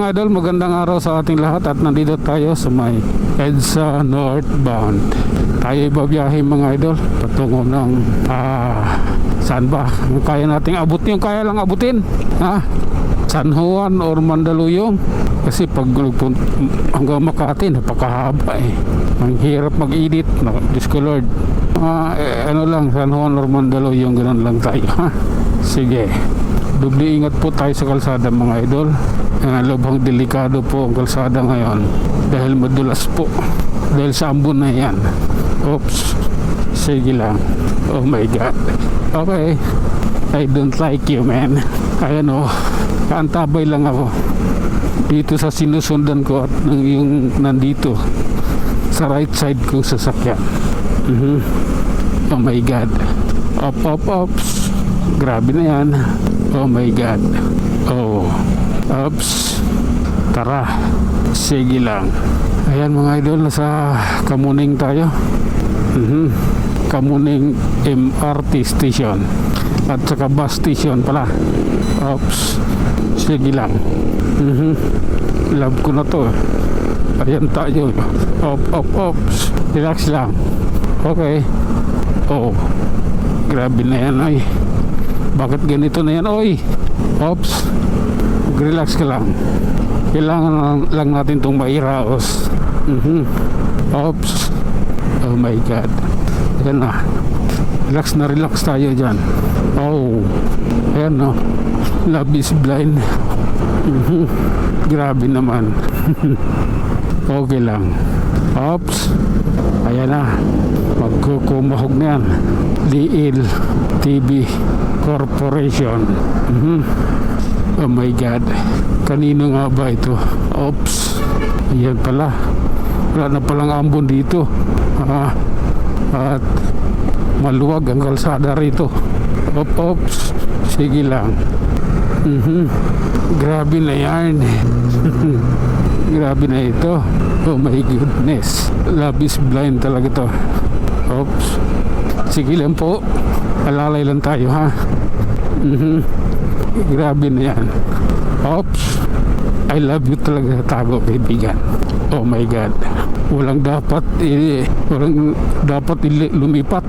mga idol, magandang araw sa ating lahat at nandito tayo sa may EDSA northbound. Tayo ibabiyahe mga idol patungo ng saan ba? Yung kaya nating abutin, yung kaya lang abutin, San Juan or Mandaluyong. Kasi pag hanggang Makati napakahaba ang hirap mag-edit, Diyos ko Lord. Ano lang, San Juan or Mandaluyong, ganun lang tayo. Sige, doble ingat po tayo sa kalsada mga idol. Lubhang delikado po ang kalsada ngayon dahil madulas po dahil sa ambon na yan. Oops, sige lang. Oh my God. Okay, I don't like you, man. Ayan kaantabay lang ako dito sa sinusundan ko at yung nandito sa right side kong sasakyan. Oh my God. Ops. Grabe na yan. Oh my God. Oh. Oops. Tara. Sige lang. Ayan mga idol, nasa Kamuning tayo. Kamuning MRT station at saka bus station pala. Oops. Sige lang. Love ko na to. Ayan tayo. Oops. Relax lang. Okay. Oh. Grabe na yan ay. Bakit ganito na yan oy? Oops. Relax ka lang. Kailangan lang natin itong mairaos. Oops. Oh my God. Ayan na. Relax tayo dyan. Oh. Ayan no. Love is blind. Grabe naman. Okay lang. Oops. Ayan na. Magkukumahog na yan. DL TV Corporation. Oh my God. Kanino nga ba ito? Oops. Ayan pala. Wala na palang ambon dito. At maluwag ang kalsada rito. Oops. Sige lang. Grabe na yan. Grabe na ito. Oh my goodness. Love is blind talaga to. Oops. Sige lang po. Alalay lang tayo ha. Grabe na yan. Oops. I love you talaga sa tago, kaibigan. Oh my God. Walang dapat lumipat.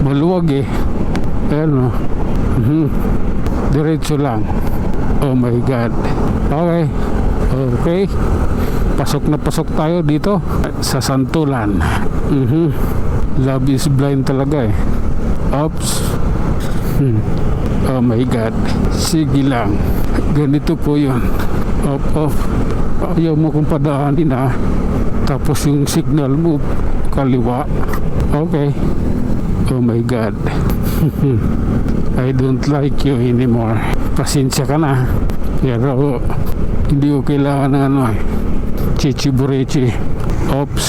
Maluwag Ayan diretso lang. Oh my God. Okay. Pasok na pasok tayo dito sa Santulan. Love is blind talaga Oops. Oh my God. Sige lang. Ganito po yun. Off. Ayaw mo kong padaanin tapos yung signal mo kaliwa. Okay. Oh my God. I don't like you anymore. Pasensya ka na. Pero hindi ko kailangan ng chichiburechi. Oops.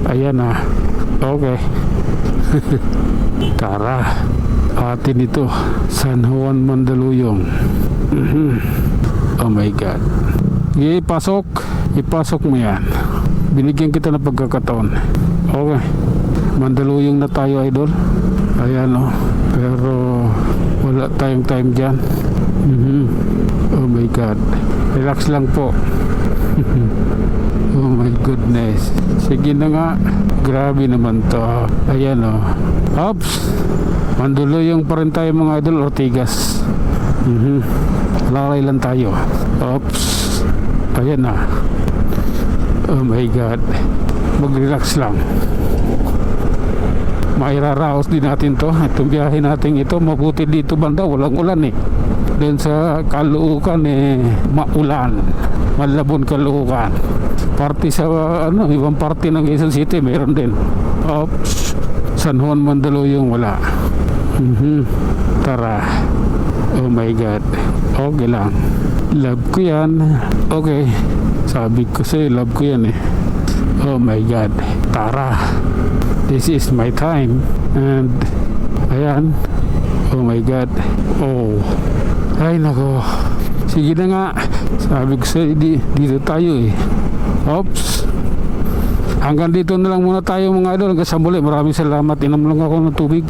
Ayan na. Okay. Tara. Atin ito. San Juan Mandaluyong. Oh my God. Ipasok mo yan. Binigyan kita ng pagkakataon. Okay. Mandaluyong na tayo idol. Ayan pero wala tayong time dyan. Oh my God. Relax lang po. Oh my goodness. Sige na nga. Grabe naman to. Ayan Oops. Mandaluyong pa rin tayo mga idol. Ortigas. Lalay lang tayo. Oops. Ayan na. Oh my God. Mag-relax lang. Mairaraos din natin to. Itong biyahe natin ito. Mabuti dito banda. Walang ulan Doon sa Caloocan maulan. Malabon Caloocan. Party sa ibang party ng Quezon City mayroon din. Oops. San Juan Mandaluyong wala. Tara. Oh my God. Okay lang. Love ko yan. Okay. Sabi ko sa'yo, love ko yan Oh my God. Tara. This is my time. And ayan. Oh my God. Oh. Ay nako. Sige na nga. Sabi ko sa'yo, dito tayo Oops. Hanggang dito na lang muna tayo mga idol. Hanggang sa muli. Maraming salamat. Inom lang ako ng tubig